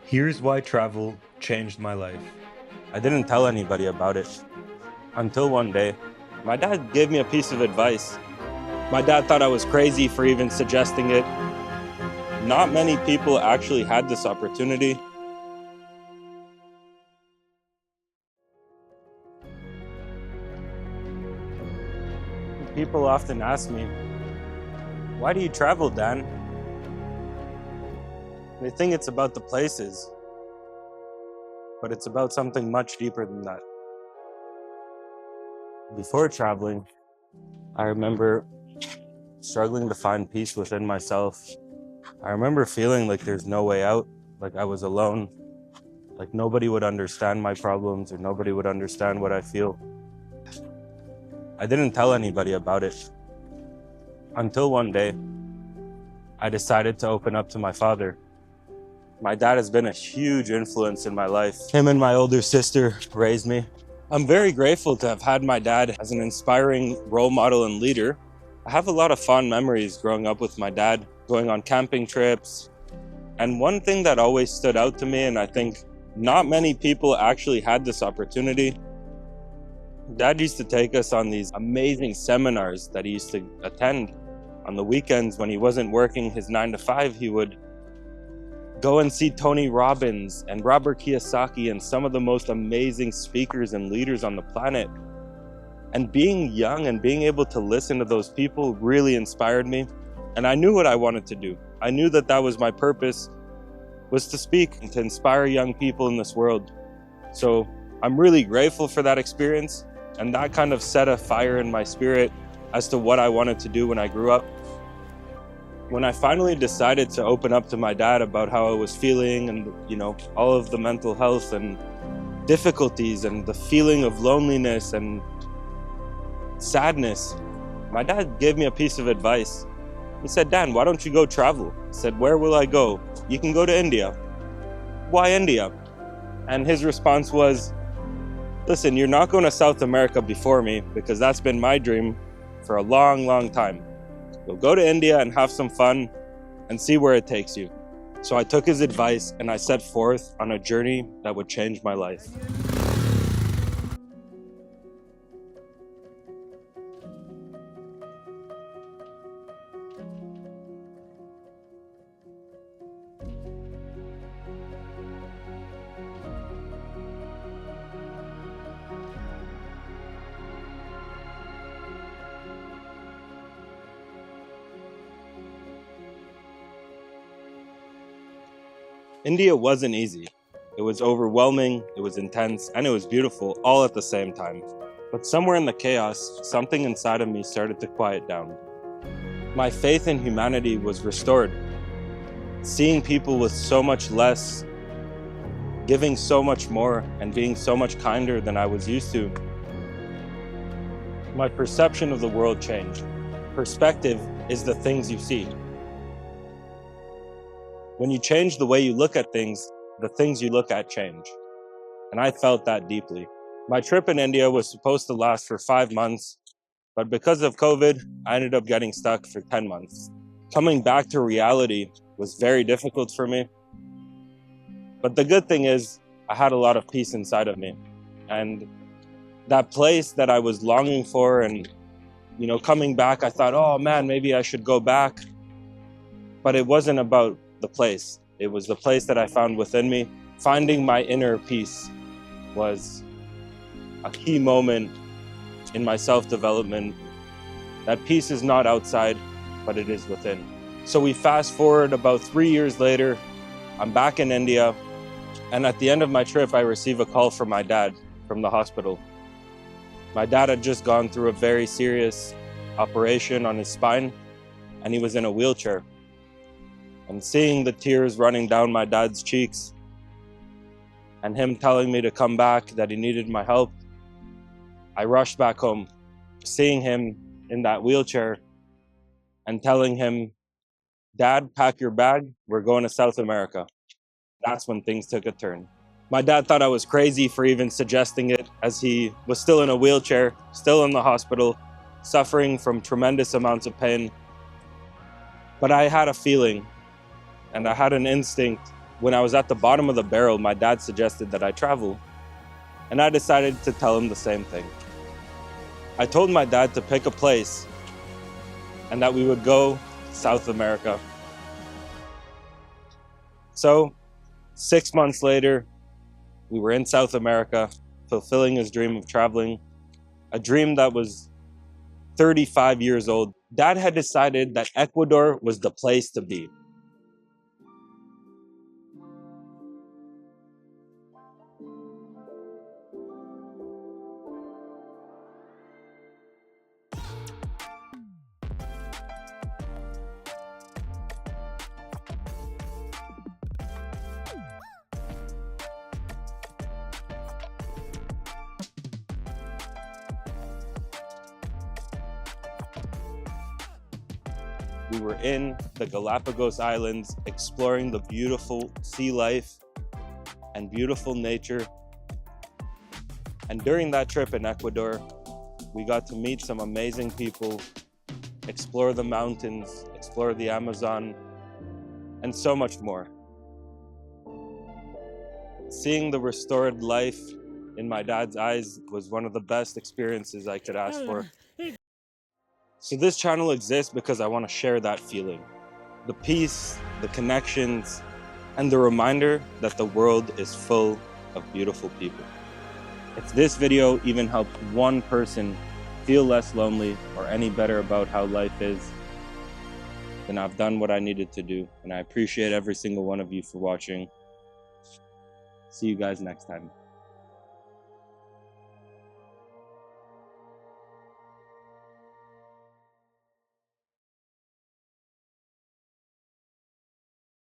Here's why travel changed my life. I didn't tell anybody about it until one day. My dad gave me a piece of advice. My dad thought I was crazy for even suggesting it. Not many people actually had this opportunity. People often ask me, "Why do you travel, Dan?" They think it's about the places, but it's about something much deeper than that. Before traveling, I remember struggling to find peace within myself. I remember feeling like there's no way out, like I was alone, like nobody would understand my problems or nobody would understand what I feel. I didn't tell anybody about it until one day I decided to open up to my father. My dad has been a huge influence in my life. Him and my older sister raised me. I'm very grateful to have had my dad as an inspiring role model and leader. I have a lot of fond memories growing up with my dad, going on camping trips. And one thing that always stood out to me, and I think not many people actually had this opportunity, Dad used to take us on these amazing seminars that he used to attend. On the weekends when he wasn't working his 9 to 5, he would go and see Tony Robbins and Robert Kiyosaki and some of the most amazing speakers and leaders on the planet. And being young and being able to listen to those people really inspired me. And I knew what I wanted to do. I knew that that was my purpose, was to speak and to inspire young people in this world. So I'm really grateful for that experience. And that kind of set a fire in my spirit as to what I wanted to do when I grew up. When I finally decided to open up to my dad about how I was feeling and, all of the mental health and difficulties and the feeling of loneliness and sadness, my dad gave me a piece of advice. He said, "Dan, why don't you go travel?" I said, "Where will I go?" "You can go to India." "Why India?" And his response was, "Listen, you're not going to South America before me because that's been my dream for a long, long time. You'll go to India and have some fun and see where it takes you." So I took his advice and I set forth on a journey that would change my life. India wasn't easy. It was overwhelming, it was intense, and it was beautiful all at the same time. But somewhere in the chaos, something inside of me started to quiet down. My faith in humanity was restored. Seeing people with so much less, giving so much more, and being so much kinder than I was used to. My perception of the world changed. Perspective is the things you see. When you change the way you look at things, the things you look at change. And I felt that deeply. My trip in India was supposed to last for 5 months, but because of COVID, I ended up getting stuck for 10 months. Coming back to reality was very difficult for me. But the good thing is, I had a lot of peace inside of me. And that place that I was longing for and, coming back, I thought, oh man, maybe I should go back. But it wasn't about the place. It was the place that I found within me. Finding my inner peace was a key moment in my self-development. That peace is not outside, but it is within. So we fast forward about 3 years later, I'm back in India, and at the end of my trip, I receive a call from my dad from the hospital. My dad had just gone through a very serious operation on his spine, and he was in a wheelchair. And seeing the tears running down my dad's cheeks and him telling me to come back, that he needed my help, I rushed back home, seeing him in that wheelchair and telling him, "Dad, pack your bag, we're going to South America." That's when things took a turn. My dad thought I was crazy for even suggesting it, as he was still in a wheelchair, still in the hospital, suffering from tremendous amounts of pain. But I had a feeling and I had an instinct When I was at the bottom of the barrel, my dad suggested that I travel, and I decided to tell him the same thing. I told my dad to pick a place and that we would go South America. So 6 months later, we were in South America, fulfilling his dream of traveling, a dream that was 35 years old. Dad had decided that Ecuador was the place to be. We were in the Galapagos Islands, exploring the beautiful sea life and beautiful nature. And during that trip in Ecuador, we got to meet some amazing people, explore the mountains, explore the Amazon, and so much more. Seeing the restored life in my dad's eyes was one of the best experiences I could ask for. So this channel exists because I want to share that feeling. The peace, the connections, and the reminder that the world is full of beautiful people. If this video even helped one person feel less lonely or any better about how life is, then I've done what I needed to do, and I appreciate every single one of you for watching. See you guys next time.